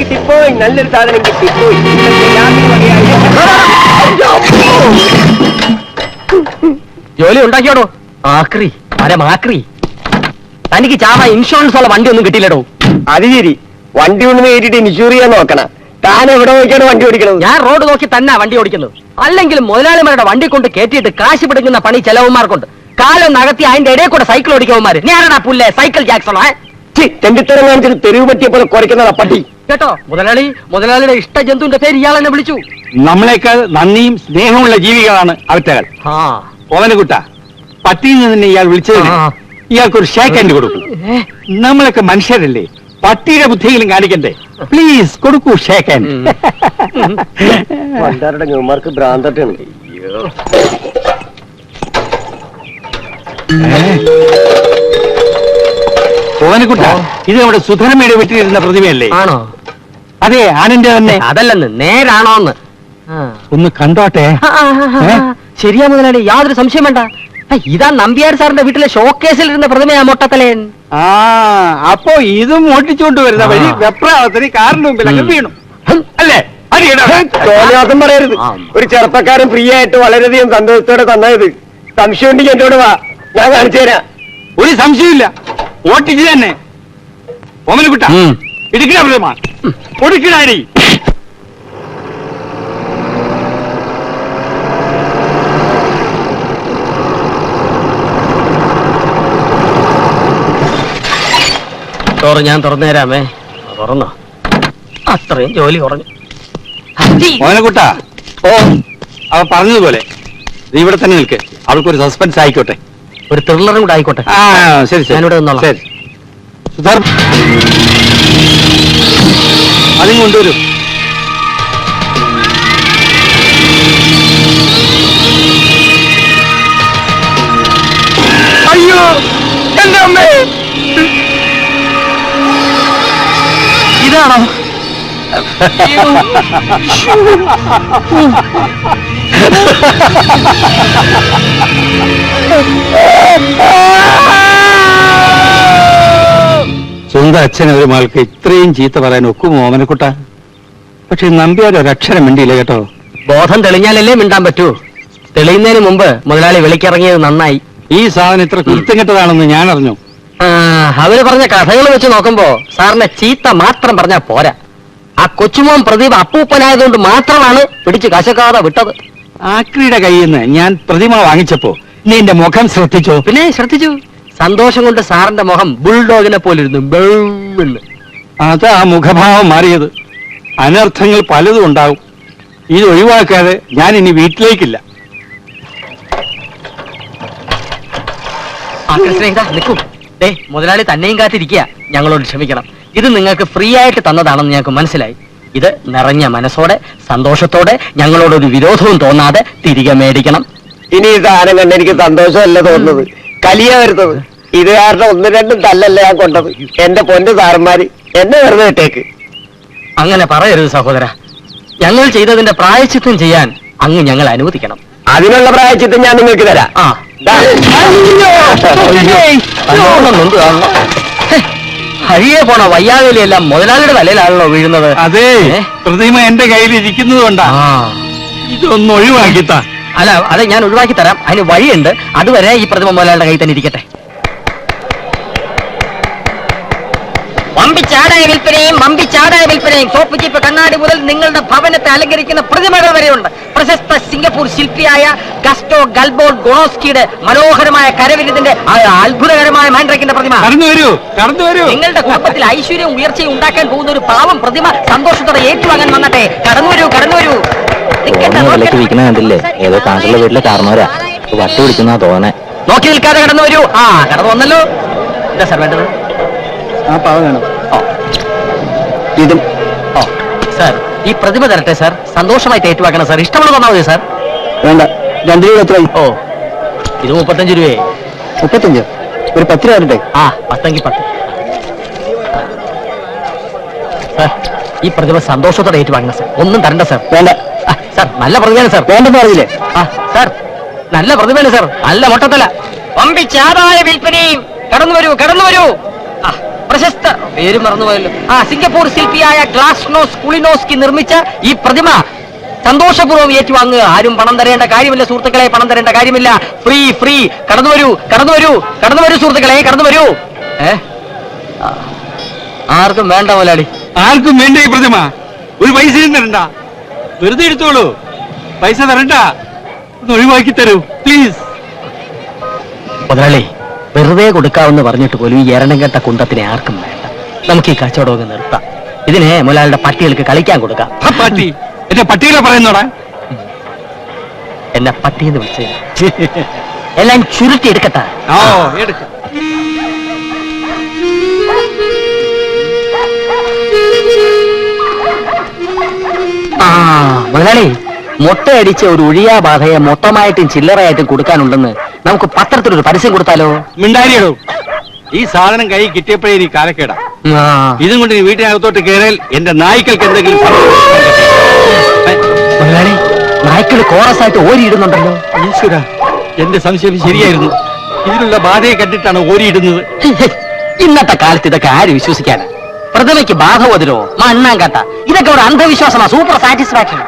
കിട്ടിപ്പോയി, നല്ലൊരു സാധനം കിട്ടിപ്പോയി. ജോലി ഉണ്ടാക്കിയോടോ? ആക്രി ആക്രി. തനിക്ക് ചാവ ഇൻഷുറൻസ് ഉള്ള വണ്ടി ഒന്നും കിട്ടിയില്ലടോ. അത് ശരി, വണ്ടി ഒന്ന് കയറ്റിട്ട് ഇൻഷൂർ ചെയ്യാൻ നോക്കണം. താൻ എവിടെ നോക്കിയാണ് വണ്ടി ഓടിക്കണത്? ഞാൻ റോഡ് നോക്കി തന്നെ വണ്ടി ഓടിക്കുന്നത്. അല്ലെങ്കിൽ മുതലാളിമാരുടെ വണ്ടി കൊണ്ട് കയറ്റിയിട്ട് കാശ് പിടിക്കുന്ന പണി ചെലവന്മാർക്കുണ്ട്. കാലം നകത്തി അതിന്റെ ഇടയിൽ കൂടെ സൈക്കിൾ ഓടിക്കവന്മാര്. ഞാനാടാ പുല്ലേ സൈക്കിൾ ജാക്സണോ? തെണ്ടിത്തരം കാണിച്ചിട്ട് തെരുവ് പറ്റിയ പോലെ കുറയ്ക്കുന്നതാ പട്ടി. കേട്ടോ, മുതലാളിയുടെ ഇഷ്ട ജന്തുവിന്റെ പേര് ഇയാൾ എന്നെ വിളിച്ചു. നമ്മളെക്കാൾ നന്ദിയും സ്നേഹമുള്ള ജീവികളാണ് അവറ്റകൾ. ഓമനക്കുട്ട, പട്ടിയിൽ നിന്ന് തന്നെ ഇയാൾ വിളിച്ചതിന് ഇയാൾക്കൊരു ഷേക്ക് ഹാൻഡ് കൊടുക്കും. നമ്മളൊക്കെ മനുഷ്യരല്ലേ, പട്ടിയുടെ ബുദ്ധിയെങ്കിലും കാണിക്കണ്ടേ? പ്ലീസ് കൊടുക്കൂ ഷേക്ക് ഹാൻഡ്. പണ്ടാരുടെ ന്യൂമാർക്ക് ഭ്രാന്തട്ടാണ്. ഓമനക്കുട്ട, ഇത് നമ്മുടെ സുധർമ്മയുടെ വീട്ടിലിരുന്ന പ്രതിമയല്ലേ? ആണോ? അതെ, ആനന്റെ തന്നെ. അതല്ലെന്ന്, നേരാണോന്ന് ഒന്ന് കണ്ടോട്ടെ. ശരിയാ മുതലാളി, യാതൊരു സംശയം വേണ്ട. ഇതാ നമ്പ്യാർ സാറിന്റെ വീട്ടിലെ ഷോക്കേസിൽ ഇരുന്ന പ്രതിമയാ മൊട്ടത്തലേൻ. അപ്പോ ഇതും ഓട്ടിച്ചുകൊണ്ട് വരുന്ന വഴി വെപ്രാളത്തിന് കാറിന് മുമ്പിൽ വീണു അല്ലേ? തോന്നിയാസം പറയരുത്. ഒരു ചെറുപ്പക്കാരൻ ഫ്രീ ആയിട്ട് വളരെയധികം സന്തോഷത്തോടെ തന്നത്. സംശയം ഉണ്ടെങ്കിൽ എന്നോട് വാ, ഞാൻ കാണിച്ചു തരാം. ഒരു സംശയമില്ല, ഓട്ടിച്ച് തന്നെ. ഓമനക്കുട്ട, ഇടുക്കിട പ്രതിമ കൊടുക്കിടാരി. ഞാൻ തുറന്നു തരാമേ. തുറന്നോ? അത്രയും ജോലി കുറഞ്ഞു. ഓമനക്കുട്ട, അവ പറഞ്ഞതുപോലെ ഇവിടെ തന്നെ നിൽക്ക്. അവൾക്കൊരു സസ്പെൻസ് ആയിക്കോട്ടെ, ഒരു ത്രില്ലറും കൂടെ ആയിക്കോട്ടെ. ശരി, ഞാനിവിടെ നിന്നോളാം. ശരി. അതും കൊണ്ടുവരും. അയ്യോ, എന്റെ അമ്മേ! ഇതാണോ? സ്വന്തം അച്ഛൻ ഒരു മകൾക്ക് ഇത്രയും ചീത്ത പറയാൻ ഒക്കും ഓമനക്കുട്ട? പക്ഷെ നമ്പ്യാർ ഒരക്ഷരം മിണ്ടിയില്ല കേട്ടോ. ബോധം തെളിഞ്ഞാലല്ലേ മിണ്ടാൻ പറ്റൂ. തെളിയുന്നതിന് മുമ്പ് മുതലാളി വിളിക്കിറങ്ങിയത് നന്നായി. ഈ സാധനം ഇത്ര കുരുത്തം കെട്ടതാണെന്ന് ഞാൻ അറിഞ്ഞു. അവര് പറഞ്ഞ കഥകൾ വെച്ച് നോക്കുമ്പോ സാറിനെ ചീത്ത മാത്രം പറഞ്ഞാ പോരാ. ആ കൊച്ചുമോൻ പ്രദീപ് അപ്പൂപ്പനായതുകൊണ്ട് മാത്രമാണ് പിടിച്ച് കശക്കാതെ വിട്ടത്. ആക്രിയുടെ കയ്യിൽ നിന്ന് ഞാൻ പ്രതിമ വാങ്ങിച്ചപ്പോ നീ എന്റെ മുഖം ശ്രദ്ധിച്ചോ? പിന്നെ ശ്രദ്ധിച്ചു. സന്തോഷം കൊണ്ട് സാറിന്റെ മുഖം ബുൾഡോഗിനെ പോലിരുന്നു. അതാ മുഖഭാവം മാറിയത്. അനർത്ഥങ്ങൾ പലതും ഉണ്ടാവും. ഇത് ഒഴിവാക്കാതെ ഞാൻ ഇനി വീട്ടിലേക്കില്ല. നിൽക്കൂ. മുതലാളി തന്നെയും കാത്തിരിക്കുക. ഞങ്ങളോട് ക്ഷമിക്കണം. ഇത് നിങ്ങൾക്ക് ഫ്രീ ആയിട്ട് തന്നതാണെന്ന് ഞങ്ങൾക്ക് മനസ്സിലായി. ഇത് നിറഞ്ഞ മനസ്സോടെ സന്തോഷത്തോടെ ഞങ്ങളോടൊരു വിരോധവും തോന്നാതെ തിരികെ മേടിക്കണം. ഇനി ഈ സാധനം കണ്ട് എനിക്ക് സന്തോഷമല്ല തോന്നുന്നത്, കലിയാ വരുന്നത്. ഇത് കാരണം ഒന്നും രണ്ടും തല്ലല്ല ഞാൻ കൊണ്ടത്. എന്റെ പൊന്നു സാറന്മാര് എന്നെ വെറുതെ ഇട്ടേക്ക്. അങ്ങനെ പറയരുത് സഹോദര. ഞങ്ങൾ ചെയ്തതിന്റെ പ്രായശ്ചിത്തം ചെയ്യാൻ അങ്ങ് ഞങ്ങൾ അനുവദിക്കണം. അതിനുള്ള പ്രായശ്ചിത്തം ഞാൻ നിങ്ങൾക്ക് തരാം. ഹഴിയെ പോണ വയ്യാവേലിയെല്ലാം മുതലാളിയുടെ തലയിലാണല്ലോ വീഴുന്നത്. അതെ, പ്രതിമ എന്റെ കയ്യിൽ ഇരിക്കുന്നത് കൊണ്ടാ. ഇതൊന്ന് ഒഴിവാക്കിത്ത. അല്ല, അത് ഞാൻ ഒഴിവാക്കി തരാം. അതിന് വഴിയുണ്ട്. അതുവരെ ഈ പ്രതിമ മുതലാളിയുടെ കയ്യിൽ തന്നെ ഇരിക്കട്ടെ. വമ്പിച്ചാടായ വിൽപ്പനയും സോപ്പ് ചീപ്പ് കണ്ണാടി മുതൽ നിങ്ങളുടെ ഭവനത്തെ അലങ്കരിക്കുന്ന പ്രതിമകൾ വരെയുണ്ട്. പ്രശസ്ത സിംഗപ്പൂർ ശില്പിയായ ഗസ്റ്റോ ഗൽബോൾ ഗോണോസ്കിയുടെ മനോഹരമായ കരവിരുതിന്റെ അത്ഭുതകരമായ മാൻഡ്രക്കിന്റെ പ്രതിമ. നിങ്ങളുടെ കുടുംബത്തിൽ ഐശ്വര്യവും ഉയർച്ചയും ഉണ്ടാക്കാൻ പോകുന്ന ഒരു പാവം പ്രതിമ സന്തോഷത്തോടെ ഏറ്റുവാങ്ങാൻ വന്നട്ടെ. കടന്നു വരൂ. ഏതോ കാശുള്ള വീട്ടിലെ കാരണവരാ വട്ട് പിടിക്കുന്ന തോന്നെ. നോക്കി നിൽക്കാതെ കടന്നു വരൂ. കടന്നു വന്നല്ലോ. എന്താ സാർ വേണ്ടത്? ഇതും സാർ, ഈ പ്രതിമ തരട്ടെ സാർ. സന്തോഷമായി ഏറ്റുവാക്കണം സാർ. ഇഷ്ടമുള്ള തന്നാ മതി സാർ. വേണ്ട, 2 രൂപ എത്ര? ഇത് 35 രൂപയെ. 35? ഒരു 10 രൂപ തരട്ടെ. 10 10. സാർ, ഈ പ്രതിമ സന്തോഷത്തോടെ ഏറ്റുവാങ്ങണം സാർ. ഒന്നും തരണ്ട സാർ. വേണ്ട സാർ, നല്ല പ്രതിമയാണ് സാർ. വേണ്ടെന്ന് പറഞ്ഞില്ലേ? സാർ, നല്ല പ്രതിമയാണ് സാർ. നല്ല മൊട്ടത്തല. വമ്പിച്ചാടായ വിൽപ്പനയും. കടന്നു വരൂ. പ്രശസ്ത പേര് മറന്നുപോയല്ലോ സിംഗപ്പൂർ ശില്പിയായ ഗ്ലാസ്നോസ് കുളിനോസ്കി നിർമ്മിച്ച ഈ പ്രതിമ സന്തോഷപൂർവ്വം ഏറ്റുവാങ്ങുക. ആരും പണം തരേണ്ട കാര്യമില്ല സുഹൃത്തുക്കളെ, പണം തരേണ്ട കാര്യമില്ല. Free free. കടന്നു വരൂ, കടന്നു വരൂ, കടന്നു വരൂ സുഹൃത്തുക്കളെ, കടന്നു വരൂ. ആർക്കും വേണ്ട മുതലാളി, ആർക്കും വേണ്ട ഈ പ്രതിമ. ഒരു പൈസയും തരണ്ട, വെറുതെ എടുത്തോളൂ. പൈസ തരണ്ട, ഒന്ന് ഒഴിവാക്കി തരൂ പ്ലീസ്. മുതലാളി വെറുതെ കൊടുക്കാമെന്ന് പറഞ്ഞിട്ട് പോലും ഈ എരണം കേട്ട കുന്തത്തിനെ ആർക്കും വേണ്ട. നമുക്ക് ഈ കച്ചവടമൊക്കെ നിർത്താം. ഇതിനെ മുതലാളിയുടെ പട്ടികൾക്ക് കളിക്കാൻ കൊടുക്കാം. ആ പട്ടി എന്റെ പട്ടികളെ പറയുന്നോടാ? എന്നെ പട്ടിയെന്ന് വിളിച്ചത് എല്ലാം ചുരുട്ടി എടുക്കട്ടെ. ഓ എടുക്ക. മുതലാളി മുട്ടയടിച്ച ഒരു ഒഴിയാ ബാധയെ മൊത്തമായിട്ടും ചില്ലറയായിട്ടും കൊടുക്കാനുണ്ടെന്ന് നമുക്ക് പത്രത്തിലൊരു പരസ്യം കൊടുത്താലോ? മിണ്ടാരിയടോ, ഈ സാധനം കൈ കിട്ടിയപ്പോഴേ നീ കാലക്കേടാ. ഇതും കൊണ്ട് നീ വീട്ടിനകത്തോട്ട് കയറിയാൽ എന്റെ നായ്ക്കൾക്ക് എന്തെങ്കിലും മുതലാളി നായ്ക്കൾ കോറസായിട്ട് ഓരിയിടുന്നുണ്ടല്ലോ. ഈശ്വര, എന്റെ സംശയം ശരിയായിരുന്നു. ഇതിലുള്ള ബാധയെ കണ്ടിട്ടാണ് ഓരിയിടുന്നത്. ഇന്നത്തെ കാലത്ത് ഇതൊക്കെ ആര് വിശ്വസിക്കാന്? പ്രതിമയ്ക്ക് ബാധ വതിരോ മണ്ണാങ്കട്ട, ഇതൊക്കെ ഒരു അന്ധവിശ്വാസമാ. Super satisfaction.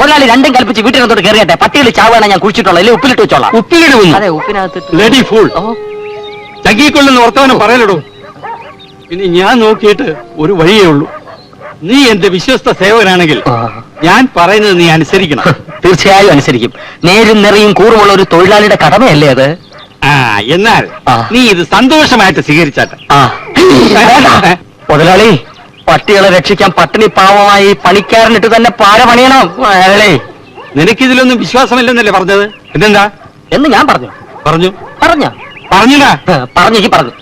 ഒരാളി രണ്ടും കൽപ്പിച്ച് വീട്ടിനകത്തോട്ട് കയറിയട്ടെ. പട്ടികൾ ചാവാണ് ഞാൻ കുഴിച്ചിട്ടുള്ളത്, അല്ലെ ഉപ്പിലിട്ട് വെച്ചോളാം. ഉപ്പിലിടുന്നു? അതെ, ഉപ്പിനകത്ത് ബ്ലഡി ഫൂൾ. ചകിക്കൊള്ളുന്ന വർത്തമാനം പറയലടോ. ഇനി ഞാൻ നോക്കിയിട്ട് ഒരു വഴിയേ ഉള്ളൂ. നീ എന്റെ വിശ്വസ്ത സേവകനാണെങ്കിൽ ഞാൻ പറയുന്നത് നീ അനുസരിക്കണം. തീർച്ചയായും അനുസരിക്കും. നേരും നിറയും കൂറുമുള്ള ഒരു തൊഴിലാളിയുടെ കടമയല്ലേ അത്? എന്നാൽ നീ ഇത് സന്തോഷമായിട്ട് സ്വീകരിച്ചാട്ടെ. മുതലാളി പട്ടികളെ രക്ഷിക്കാൻ പട്ടിണി പാവമായി പണിക്കാരനിട്ട് തന്നെ പാര പണിയണം. നിനക്കിതിലൊന്നും വിശ്വാസമില്ലെന്നല്ലേ പറഞ്ഞത്? പിന്നെന്താ എന്ന് ഞാൻ പറഞ്ഞു. പറഞ്ഞു പറഞ്ഞില്ല പറഞ്ഞു.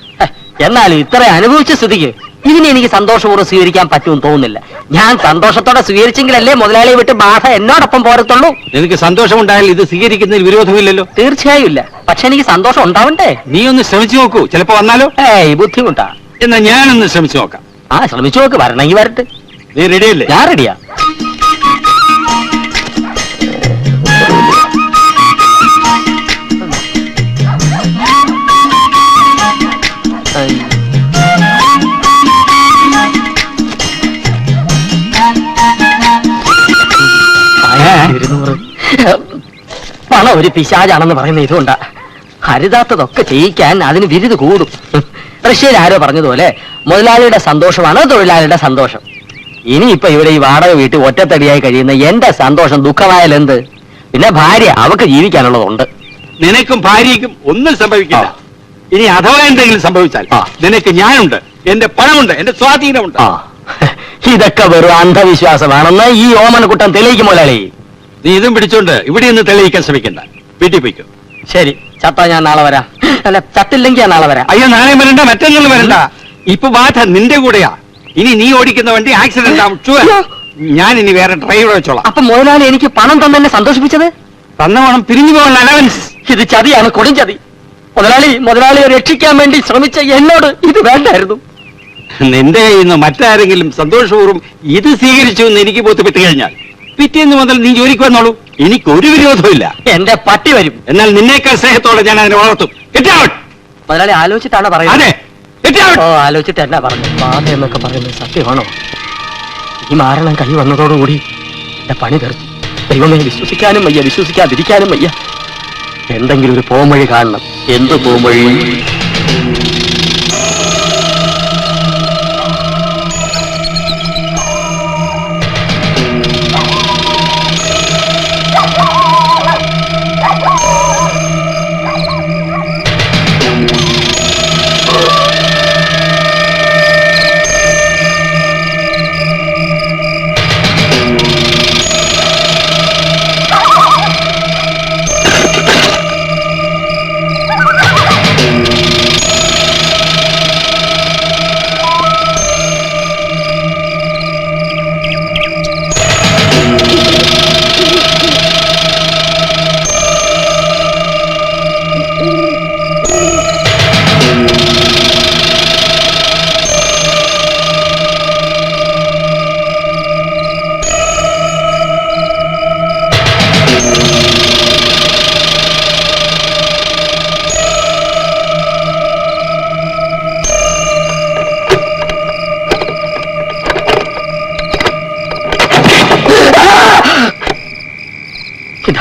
എന്നാൽ ഇത്ര അനുഭവിച്ച സ്ഥിതിക്ക് ഇതിനെ എനിക്ക് സന്തോഷപൂർവ്വം സ്വീകരിക്കാൻ പറ്റുമെന്ന് തോന്നുന്നില്ല. ഞാൻ സന്തോഷത്തോടെ സ്വീകരിച്ചെങ്കിലല്ലേ മുതലാളിയെ വിട്ട് ബാധ എന്നോടൊപ്പം പോരത്തുള്ളൂ. നിനക്ക് സന്തോഷമുണ്ടായാൽ ഇത് സ്വീകരിക്കുന്നതിൽ വിരോധമില്ലല്ലോ. തീർച്ചയായും ഇല്ല. പക്ഷെ എനിക്ക് സന്തോഷം ഉണ്ടാവണ്ടേ? നീ ഒന്ന് ശ്രമിച്ചു നോക്കൂ, ചിലപ്പോ വന്നാലോ. ബുദ്ധിമുട്ടാ. എന്നാ ഞാനൊന്ന് ശ്രമിച്ചു നോക്കാം. ശ്രമിച്ചു നോക്ക്. വരണമെങ്കിൽ വരട്ടെ. നീ റെഡിയല്ലേ? ഞാൻ റെഡിയാ. പണം ഒരു പിശാചാണെന്ന് പറയുന്ന ഇതുകൊണ്ടാ. ഹരിതാത്തതൊക്കെ ചെയ്യിക്കാൻ അതിന് വിരുത് കൂടും. റഷ്യയിൽ ആരോ പറഞ്ഞതുപോലെ മുതലാളിയുടെ സന്തോഷമാണ് തൊഴിലാളിയുടെ സന്തോഷം. ഇനിയിപ്പൊ ഇവിടെ ഈ വാടക വീട്ടിൽ ഒറ്റത്തടിയായി കഴിയുന്ന എന്റെ സന്തോഷം ദുഃഖമായാലെന്ത്? പിന്നെ ഭാര്യ, അവക്ക് ജീവിക്കാനുള്ളതുണ്ട്. നിനക്കും ഭാര്യയ്ക്കും ഒന്നും സംഭവിക്കില്ല. ഇനി അഥവാ എന്തെങ്കിലും സംഭവിച്ചാൽ നിനക്ക് ഞാനുണ്ട്, എന്റെ പണമുണ്ട്, എന്റെ സ്വാധീനമുണ്ട്. ഇതൊക്കെ വെറും അന്ധവിശ്വാസമാണെന്ന് ഈ ഓമനക്കുട്ടൻ തെളിയിക്കും മുതലാളി. നീ ഇതും പിടിച്ചോണ്ട് ഇവിടെ നിന്ന് തെളിയിക്കാൻ ശ്രമിക്കണ്ട. വീട്ടിൽ പോയിക്കോ. ശരി, ചത്താ ഞാൻ നാളെ വരാം. അല്ല, ചത്തില്ലെങ്കിൽ ഞാൻ നാളെ വരാം. അയ്യോ, നാളെ വരണ്ട, മറ്റൊന്നും വരണ്ട. ഇപ്പൊ ബാധ നിന്റെ കൂടെയാ. ഇനി നീ ഓടിക്കുന്ന വണ്ടി ആക്സിഡന്റ് ആവും. ഞാൻ ഇനി വേറെ ഡ്രൈവർ വെച്ചോളാം. അപ്പൊ മുതലാളി എനിക്ക് പണം തന്നെ സന്തോഷിപ്പിച്ചത്? തന്ന പണം പിരിഞ്ഞു പോകാനുള്ള അലവൻസ്. ഇത് ചതിയാണ്, കൊടും ചതി. മുതലാളിയെ രക്ഷിക്കാൻ വേണ്ടി ശ്രമിച്ച എന്നോട് ഇത് വേണ്ടായിരുന്നു. നിന്റെ കയ്യിൽ നിന്ന് മറ്റാരെങ്കിലും സന്തോഷപൂർവ്വം ഇത് സ്വീകരിച്ചു എന്ന് എനിക്ക് ബോധ്യപ്പെട്ട് കഴിഞ്ഞാൽ പിറ്റേന്ന് മുതൽ നീ ജോലിക്ക് വന്നോളൂ. എനിക്കൊരു വിരോധമില്ല. എന്റെ പട്ടി വരും. എന്നാൽ നിന്നേക്കാൾ സ്നേഹത്തോടെ ഞാൻ അതിനെ വളർത്തും. മുതലാളി ആലോചിച്ചിട്ടാണ് പറയുന്നത്? അതെ, ആലോചിച്ചിട്ട് എന്നാ പറഞ്ഞു? ബാധ എന്നൊക്കെ പറയുന്നത് സത്യമാണോ? ഈ മാരണം കൈ വന്നതോടുകൂടി എന്റെ പണി തീർന്നു. ദൈവമേ, വിശ്വസിക്കാനും വയ്യ, വിശ്വസിക്കാതിരിക്കാനും വയ്യ. എന്തെങ്കിലും ഒരു പോംവഴി കാണണം. എന്ത് പോംവഴി?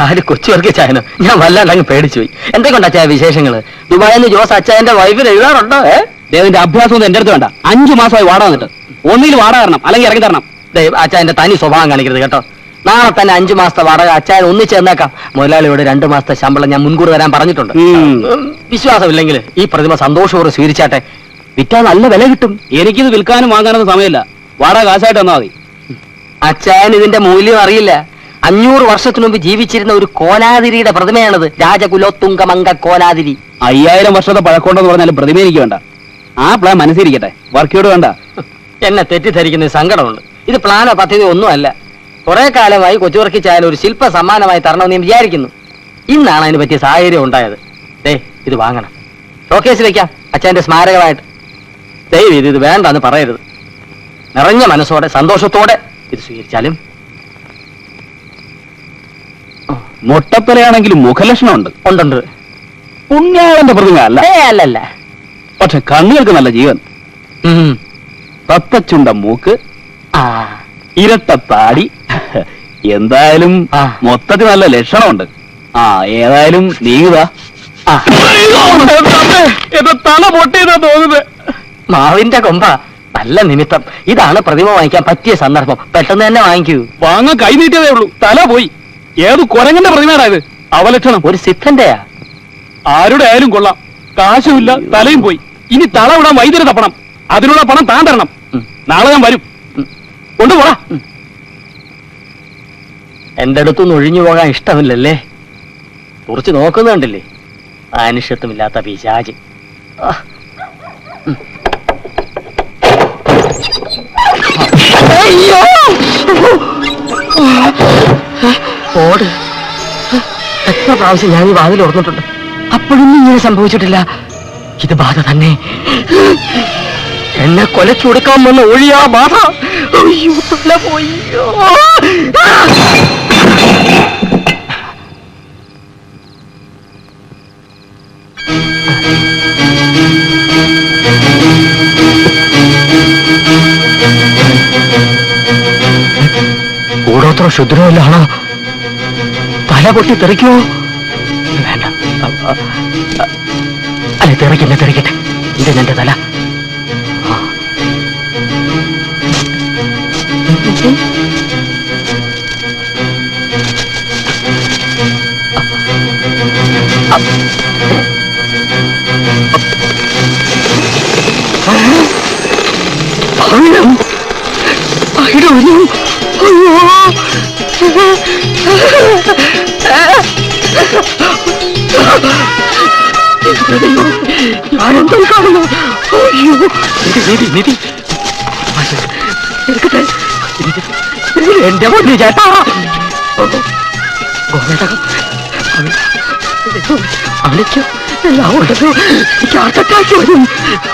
4 കൊച്ചുവർക്ക് ചായനോ? ഞാൻ വല്ലാണ്ട് അങ്ങ് പേടിച്ചു പോയി. എന്തൊക്കെയുണ്ട് അച്ചായ വിശേഷങ്ങള്? ദുബായിൽ നിന്ന് ജോസ് അച്ചായന്റെ വൈഫിന് എഴുതാറുണ്ടോ? ദേവന്റെ അഭ്യാസം ഒന്നും എന്റെ അടുത്ത് വേണ്ട. 5 മാസമായി വാടക വന്നിട്ട്. ഒന്നിൽ വാടക തരണം, അല്ലെങ്കിൽ ഇറങ്ങി തരണം. അച്ചായന്റെ തനി സ്വഭാവം കാണിക്കരുത് കേട്ടോ. നാളെ തന്നെ 5 മാസത്തെ വാടക അച്ചായൻ ഒന്നിച്ച് തന്നേക്കാം. മുതലാളിയോട് 2 മാസത്തെ ശമ്പളം ഞാൻ മുൻകൂർ തരാൻ പറഞ്ഞിട്ടുണ്ട്. വിശ്വാസമില്ലെങ്കിൽ ഈ പ്രതിമ സന്തോഷപൂർവ്വം സ്വീകരിച്ചാട്ടെ. വിറ്റാൽ നല്ല വില കിട്ടും. എനിക്കിത് വിൽക്കാനും വാങ്ങാനൊന്നും സമയമില്ല. വാടക കാശായിട്ട് തന്നാ മതി. അച്ചായൻ ഇതിന്റെ മൂല്യം അറിയില്ല. 500 വർഷത്തിനു മുമ്പ് ജീവിച്ചിരുന്ന ഒരു കോലാതിരിയുടെ പ്രതിമയാണിത്. രാജകുലോത്തുംഗമംഗ കോലാതിരി. 5000 വർഷത്തെ പഴക്കമുണ്ടെന്ന് പറഞ്ഞാലും പ്രതിമ എനിക്ക് വേണ്ട. ആ പ്ലാൻ മനസ്സിരിക്കട്ടെ, വർക്കിയോട് വേണ്ട. എന്നെ തെറ്റിദ്ധരിക്കുന്ന സങ്കടമുണ്ട്. ഇത് പ്ലാനോ പദ്ധതി ഒന്നുമല്ല. കുറെ കാലമായി കൊച്ചുവർക്കി ചായൻ ഒരു ശില്പ സമ്മാനമായി തരണമെന്ന് ഞാൻ വിചാരിക്കുന്നു. ഇന്നാണ് അതിന് പറ്റിയ സാഹചര്യം ഉണ്ടായത്. ഇത് വാങ്ങണം, ഷോക്കേസിൽ വെക്കാം അച്ഛന്റെ സ്മാരകമായിട്ട്. ദയവ് ഇത് വേണ്ടെന്ന് പറയരുത്. നിറഞ്ഞ മനസ്സോടെ സന്തോഷത്തോടെ ഇത് സ്വീകരിച്ചാലും. മുട്ടപ്പലയാണെങ്കിലും മുഖലക്ഷണമുണ്ട്. ഉണ്ടുണ്ട്. പുണ്യാളന്റെ പ്രതിമ അല്ല. അല്ലല്ല. പക്ഷെ കണ്ണുകൾക്ക് നല്ല ജീവൻ. തത്തച്ചുണ്ട മൂക്ക്, ഇരട്ട താടി. എന്തായാലും മൊത്തത്തിൽ നല്ല ലക്ഷണമുണ്ട്. ഏതായാലും നീങ്ങുക. തല പൊട്ടിയതാ തോന്നുന്നത്. മാവിന്റെ കൊമ്പ, നല്ല നിമിത്തം. ഇതാണ് പ്രതിമ വാങ്ങിക്കാൻ പറ്റിയ സന്ദർഭം. പെട്ടെന്ന് തന്നെ വാങ്ങിക്കൂ. വാങ്ങാൻ കൈ നീട്ടിയതേ ഉള്ളൂ, തല പോയി. ഏത് കുരങ്ങന്റെ പ്രതിമയാണ് ഇത്? അവലക്ഷണം. ഒരു സിദ്ധന്റെയാ. ആരുടെ ആയാലും കൊള്ളാം. കാശുമില്ല, തലയും പോയി. ഇനി തള വിടാൻ വൈദ്യുതി തപ്പണം. അതിനുള്ള പണം താൻ തരണം. നാളെ ഞാൻ വരും. കൊണ്ടുപോടാ. എന്റെ അടുത്തൊന്നും ഒഴിഞ്ഞു പോകാൻ ഇഷ്ടമില്ലല്ലേ? കുറിച്ച് നോക്കുന്നുണ്ടല്ലേ? അനിഷ്ടമില്ലാത്ത പിശാച്. ഓട്. എത്ര പ്രാവശ്യം ഞാൻ ഈ വാതിൽ ഓർന്നിട്ടുണ്ട്, അപ്പോഴൊന്നും ഇങ്ങനെ സംഭവിച്ചിട്ടില്ല. ഇത് ബാധ തന്നെ. എന്നെ കൊലച്ചു കൊടുക്കാൻ വന്ന ഒഴിയാ ബാധ. അയ്യോ, തല പോയി. കൂടോത്ര ക്ഷുദ്രമല്ലാണോ? തല പൊട്ടി തെറിക്കുമോ? വേണ്ട. അല്ലെ, തെറിക്കട്ടെ. ഇത് എന്റെ തല. ഞാനെന്തോ കാണുന്നു. അയ്യോ, നിധി എന്റെ പൊന്നു ചേട്ടാ. അവനിക്ക് എല്ലാം ഉണ്ടല്ലോ. എനിക്ക് ഹാർട്ട് അറ്റാക്ക് വരും.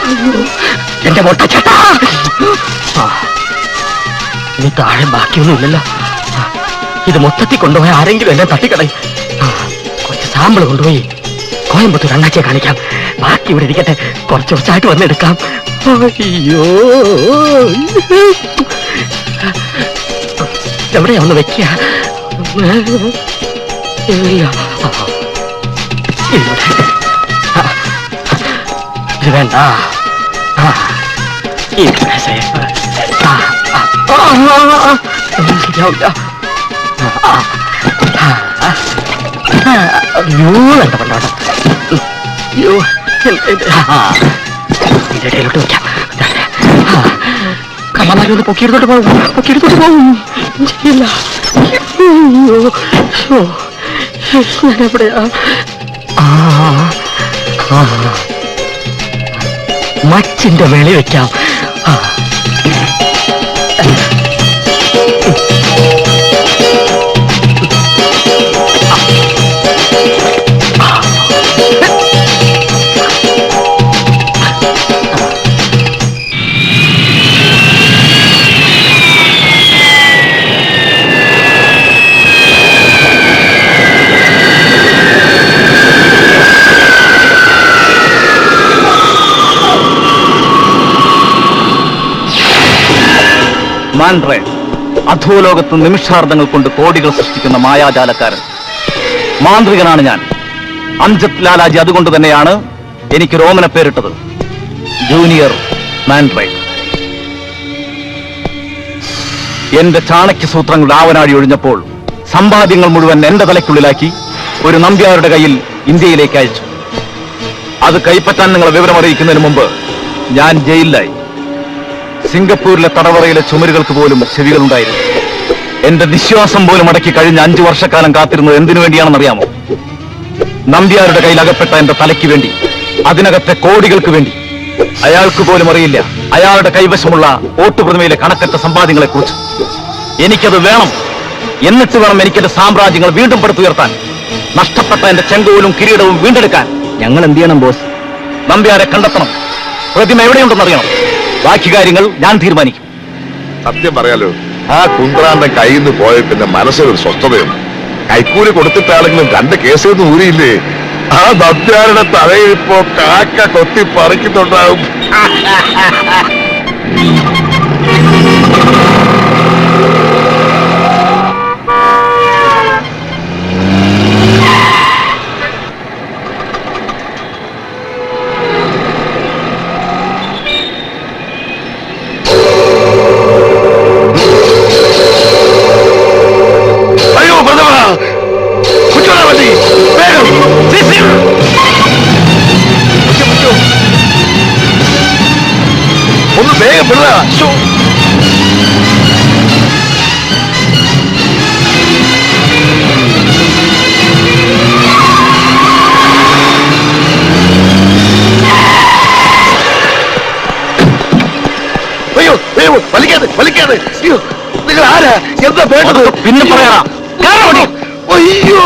അയ്യോ, എന്റെ പൊട്ട ചേട്ടാ. ഇനി താഴെ ബാക്കിയൊന്നുമില്ലല്ലോ. ഇത് മൊത്തത്തിൽ കൊണ്ടുപോയി ആരെങ്കിലും എന്നെ തട്ടിക്കളയും. കുറച്ച് സാമ്പിൾ കൊണ്ടുപോയി കോയമ്പത്തൂർ അണ്ണാച്ചിയെ കാണിക്കാം. ബാക്കി ഇവിടെ ഇരിക്കട്ടെ, കുറച്ചായിട്ട് വന്നെടുക്കാം. അയ്യോ, എവിടെയാ ഒന്ന് വെക്കുക? ഇത് വേണ്ട. ഇവിടെ സേഫ്. ശരിയാവില്ല. അയ്യോ, വേണ്ട വേണ്ട. അയ്യോ, ഇതിന്റെ ഇടയിലോട്ട് വെക്കാം. കള്ളമാരൊന്ന് പൊക്കിയെടുത്തോട്ട് പോകും. ശരിയല്ല. ഞാനെവിടെയാ? മച്ചിന്റെ മേളി വെക്കാം. മാൻഡ്രേ, അധോലോകത്ത് നിമിഷാർദ്ധങ്ങൾ കൊണ്ട് കോടികൾ സൃഷ്ടിക്കുന്ന മായാജാലക്കാരൻ. മാന്ത്രികനാണ് ഞാൻ. അംജദ് ലാലാജി അതുകൊണ്ട് തന്നെയാണ് എനിക്ക് രോമന പേരിട്ടത്, ജൂനിയർ മാൻഡ്രൈ. എന്റെ ചാണക്യ സൂത്രങ്ങളുടെ ആവനാഴി ഒഴിഞ്ഞപ്പോൾ സമ്പാദ്യങ്ങൾ മുഴുവൻ എന്റെ തലയ്ക്കുള്ളിലാക്കി ഒരു നമ്പ്യാരുടെ കയ്യിൽ ഇന്ത്യയിലേക്ക് അയച്ചു. അത് കൈപ്പറ്റാൻ നിങ്ങളെ വിവരം അറിയിക്കുന്നതിന് മുമ്പ് ഞാൻ ജയിലിലായി. സിംഗപ്പൂരിലെ തടവറയിലെ ചുമരുകൾക്ക് പോലും ചെവികളുണ്ടായിരുന്നു. എന്റെ നിശ്വാസം പോലും അടക്കി കഴിഞ്ഞ 5 വർഷക്കാലം കാത്തിരുന്നത് എന്തിനു വേണ്ടിയാണെന്നറിയാമോ? നമ്പ്യാരുടെ കയ്യിൽ അകപ്പെട്ട എന്റെ തലയ്ക്ക് വേണ്ടി, അതിനകത്തെ കോടികൾക്ക് വേണ്ടി. അയാൾക്ക് പോലും അറിയില്ല അയാളുടെ കൈവശമുള്ള ഓട്ടുപ്രതിമയിലെ കണക്കറ്റ സമ്പാദ്യങ്ങളെ കുറിച്ച്. എനിക്കത് വേണം. എന്നിട്ട് വേണം എനിക്കെന്റെ സാമ്രാജ്യങ്ങൾ വീണ്ടും പടുത്തുയർത്താൻ, നഷ്ടപ്പെട്ട എന്റെ ചെങ്കോലും കിരീടവും വീണ്ടെടുക്കാൻ. ഞങ്ങൾ എന്ത് ചെയ്യണം ബോസ്? നമ്പ്യാരെ കണ്ടെത്തണം. പ്രതിമ എവിടെയുണ്ടെന്നറിയണം. ബാക്കി കാര്യങ്ങൾ ഞാൻ തീരുമാനിക്കും. സത്യം പറയാലോ, ആ കുന്ത്രാന്റെ കയ്യിൽ നിന്ന് പോയ പിന്നെ മനസ്സിലൊരു സ്വസ്ഥതയുണ്ട്. കൈക്കൂലി കൊടുത്തിട്ടാണെങ്കിലും 2 കേസൊന്നും ഊരിയില്ലേ? ആ നമ്പ്യാരുടെ തലയിൽ ഇപ്പോ കാക്ക കൊത്തി പറിക്കുന്നുണ്ടാവും. അയ്യോ പ്രഥമ, കുറ്റോടാ വണ്ടി, വേഗം. ഒന്ന് വേഗം വിടുക. അയ്യോ അയ്യോ, വലിക്കാതെ വലിക്കാതെ. അയ്യോ, നിങ്ങൾ ആരാ? എന്താ വേണ്ടത്? പിന്നെ പറയാം. അയ്യോ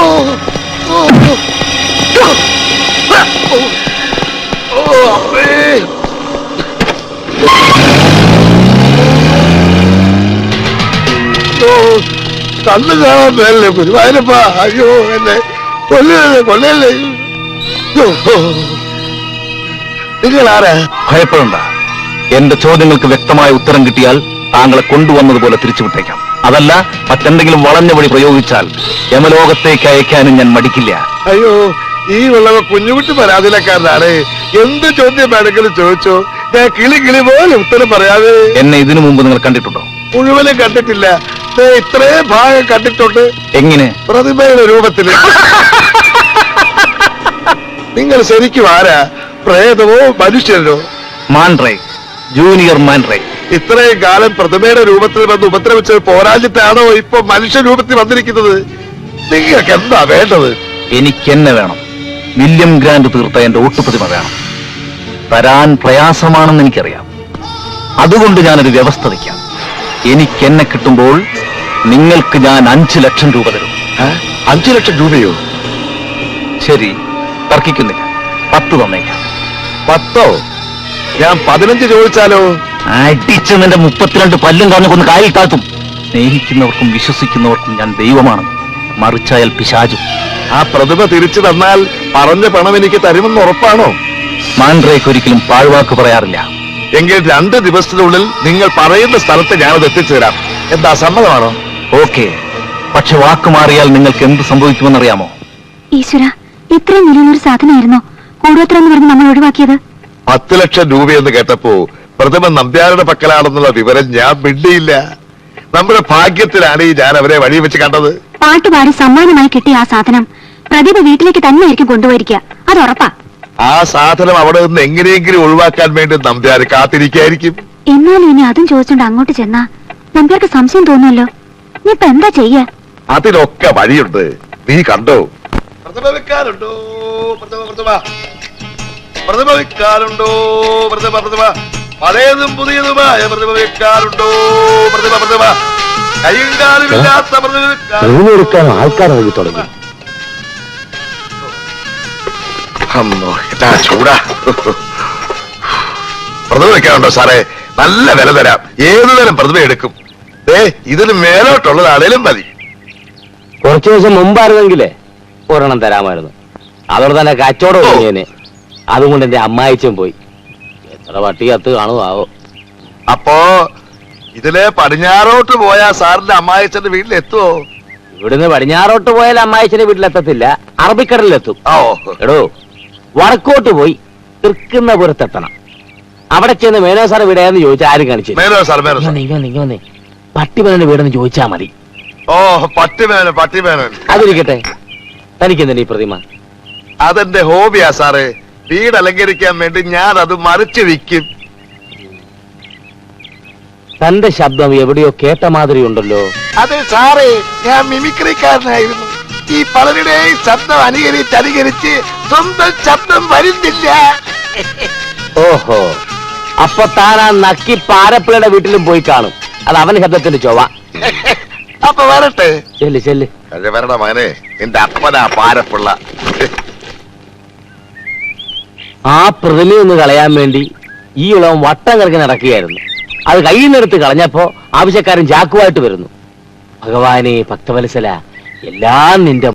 കണ്ണു കാണാൻ മേലേ ഗുരുവായൂരപ്പ. അയ്യോ എന്നെ കൊല്ലല്ലേ കൊല്ലല്ലേ. നിങ്ങൾ ആരാ? ഭയപ്പെടണ്ട. എന്റെ ചോദ്യങ്ങൾക്ക് വ്യക്തമായ ഉത്തരം കിട്ടിയാൽ താങ്കളെ കൊണ്ടുവന്നതുപോലെ തിരിച്ചുവിട്ടേക്കാം. അതല്ല, മറ്റെന്തെങ്കിലും വളഞ്ഞ വഴി പ്രയോഗിച്ചാൽ യമലോകത്തേക്ക് അയക്കാനും ഞാൻ മടിക്കില്ല. അയ്യോ, ഈ ഉള്ളവ കുഞ്ഞുകുട്ടി പരാതിയിലക്കാരനാണ്. എന്ത് ചോദ്യം വേണമെങ്കിലും ചോദിച്ചോ, ഞാൻ കിളി കിളി പോലെ ഉത്തരം പറയാതെ. എന്നെ ഇതിനു മുമ്പ് നിങ്ങൾ കണ്ടിട്ടുണ്ടോ? മുഴുവനും കണ്ടിട്ടില്ല, ഇത്രയും ഭാഗം കണ്ടിട്ടുണ്ട്. എങ്ങനെ? പ്രതിമയുടെ രൂപത്തില്. നിങ്ങൾ ശരിക്കും ആരാ? പ്രേതമോ മനുഷ്യനോ? മാൻഡ്രൈ, ജൂനിയർ മാൻഡ്രൈ. ഇത്രയും കാലം പ്രതിമയുടെ രൂപത്തിൽ വന്ന് ഉപദ്രവിച്ചത് പോരാഞ്ഞിട്ടാണോ ഇപ്പൊ മനുഷ്യ രൂപത്തിൽ വന്നിരിക്കുന്നത്? നിങ്ങൾക്ക് എന്താ വേണ്ടത്? എനിക്കെന്നെ വേണം. വില്യം ഗ്രാൻഡ് തീർത്ത എന്റെ ഓട്ടുപ്രതിമ വേണം. തരാൻ പ്രയാസമാണെന്ന് എനിക്കറിയാം. അതുകൊണ്ട് ഞാനൊരു വ്യവസ്ഥ വയ്ക്കാം. എനിക്കെന്നെ കിട്ടുമ്പോൾ നിങ്ങൾക്ക് ഞാൻ 5 ലക്ഷം രൂപ തരും. 5 ലക്ഷം രൂപയോ? ശരി, തർക്കിക്കുന്നില്ല. 10 തന്നേക്കാം. 10? ഞാൻ 15 ചോദിച്ചാലോ? അടിച്ച് നിന്റെ 32 പല്ലും കാഞ്ഞു കൊന്ന് കാലിൽ താഴ്ത്തും. സ്നേഹിക്കുന്നവർക്കും വിശ്വസിക്കുന്നവർക്കും ഞാൻ ദൈവമാണ്, മറിച്ചായാൽ പിശാചും. ആ പ്രതിമ തിരിച്ചു തന്നാൽ പറഞ്ഞ പണം എനിക്ക് തരുമെന്ന് ഉറപ്പാണോ? മാൻഡ്രേക്ക് ഒരിക്കലും പാഴ്വാക്ക് പറയാറില്ല. എങ്കിൽ 2 ദിവസത്തിനുള്ളിൽ നിങ്ങൾ പറയുന്ന സ്ഥലത്ത് ഞാനത് എത്തിച്ചു തരാം. എന്താ, സമ്മതമാണോ? ഓക്കെ, പക്ഷെ വാക്ക് മാറിയാൽ നിങ്ങൾക്ക് എന്ത് സംഭവിക്കുമെന്നറിയാമോ? ഈശ്വര, ഇത്രയും വലിയൊരു സാധനമായിരുന്നോ കൂടോത്ര എന്ന് പറഞ്ഞ് നമ്മൾ ഒഴിവാക്കിയത്? 10 ലക്ഷം രൂപയെന്ന് കേട്ടപ്പോ പ്രതിമ നമ്പ്യാരുടെ പക്കലാണെന്നുള്ള വിവരം ഞാൻ മിണ്ടിയില്ല. നമ്മുടെ ഭാഗ്യത്തിലാണ് ഈ ഞാൻ അവരെ വഴി വെച്ച് കണ്ടത്. പാട്ടുപാടി സമ്മാനമായി കിട്ടിയ ആ സാധനം പ്രതിഭ വീട്ടിലേക്ക് തന്നെയായിരിക്കും കൊണ്ടുപോയിരിക്കുക, അത് ഉറപ്പാ. ആ സാധനം അവിടെ നിന്ന് എങ്ങനെയെങ്കിലും ഒഴിവാക്കാൻ വേണ്ടി നമ്പ്യാർ കാത്തിരിക്കായിരിക്കും. എന്നാലും ഇനി അതും ചോദിച്ചോണ്ട് അങ്ങോട്ട് ചെന്നാ നമ്പ്യാർക്ക് സംശയം തോന്നുമല്ലോ. നീ ഇപ്പൊ എന്താ ചെയ്യാ? അതിനൊക്കെ വഴിയുണ്ട്, നീ കണ്ടോ? പ്രതിമ വെക്കാനുണ്ടോ? പ്രതിമ വെക്കാനുണ്ടോ? പ്രതിമ പഴയതും പുതിയതുമായ പ്രതിമ വെക്കാനുണ്ടോ? പ്രതിമ കയ്യും കാലുമില്ലാത്ത പ്രതിമ എടുക്കാൻ ആൾക്കാരിറങ്ങി തുടങ്ങി. എന്താ ചൂടാ. പ്രതിമ വെക്കാനുണ്ടോ സാറേ? നല്ല വില തരാം. ഏതു തരം പ്രതിമ എടുക്കും? ഇതിന് മേലോട്ടുള്ളതാണേലും മതി. കുറച്ചു ദിവസം മുമ്പായിരുന്നെങ്കിലേ ഒരെണ്ണം തരാമായിരുന്നു. അതോടെ തന്നെ കച്ചവടം തുടങ്ങിയനെ. അതുകൊണ്ട് എന്റെ അമ്മായിച്ചും പോയി. എത്ര പട്ടി കത്ത് കാണുമാവോ? അപ്പോ ഇതിലെ പടിഞ്ഞാറോട്ട് പോയാ സാറിന്റെ അമ്മായിച്ചന്റെ വീട്ടിലെത്തുവോ? ഇവിടുന്ന് പടിഞ്ഞാറോട്ട് പോയാൽ അമ്മായിച്ചന്റെ വീട്ടിലെത്തത്തില്ല, അറബിക്കടലിലെത്തും. ഓ എടോ, വടക്കോട്ട് പോയി തൃക്കുന്നപുരത്തെത്തണം. അവിടെ ചെന്ന് മേനോ സാർ വീടെന്ന് ചോദിച്ചാൽ ആരും കാണിച്ചു മേനോ സാർ, മേനോ സാർ. വന്നേ പട്ടിമേനോന്റെ വീടെന്ന് ചോദിച്ചാ മതി. ഓ പട്ടിമേനൻ, പട്ടിമേനൻ. അതിരിക്കട്ടെ, തനിക്കെന്തിനാ ഈ പ്രതിമ? അതെന്റെ ഹോബിയാ സാറേ. വീട് അലങ്കരിക്കാൻ വേണ്ടി ഞാൻ അത് മറിച്ച് വിൽക്കും. തന്റെ ശബ്ദം എവിടെയോ കേട്ട മാതിരി ഉണ്ടല്ലോ. അതെ സാറേ, ഞാൻ മിമിക്രിക്കാരനായിരുന്നു. ഈ പലരുടെയും ശബ്ദം അനുകരിച്ച് സ്വന്തം ശബ്ദം വരുന്നില്ല. ഓഹോ, അപ്പൊ താൻ ആ നക്കി പാരപ്പിളയുടെ വീട്ടിലും പോയി കാണും. അത് അവന്റെ ശബ്ദത്തിന്റെ ചൊവ്വ. അപ്പൊ വരട്ടെ. ചെല്ല് ചെല്ല്. വരണ മകനെ, നിന്റെ അപ്പനാ പാരപ്പിള്ള. ആ പ്രതിമയൊന്ന് കളയാൻ വേണ്ടി ഈ ഇളവൻ വട്ടം കിടക്കി നടക്കുകയായിരുന്നു. അത് കയ്യിൽ നിന്നെടുത്ത് കളഞ്ഞപ്പോ ആവശ്യക്കാരൻ ചാക്കുമായിട്ട് വരുന്നു. ഭഗവാനെ ഭക്തവത്സല, എല്ലാം നിന്റെ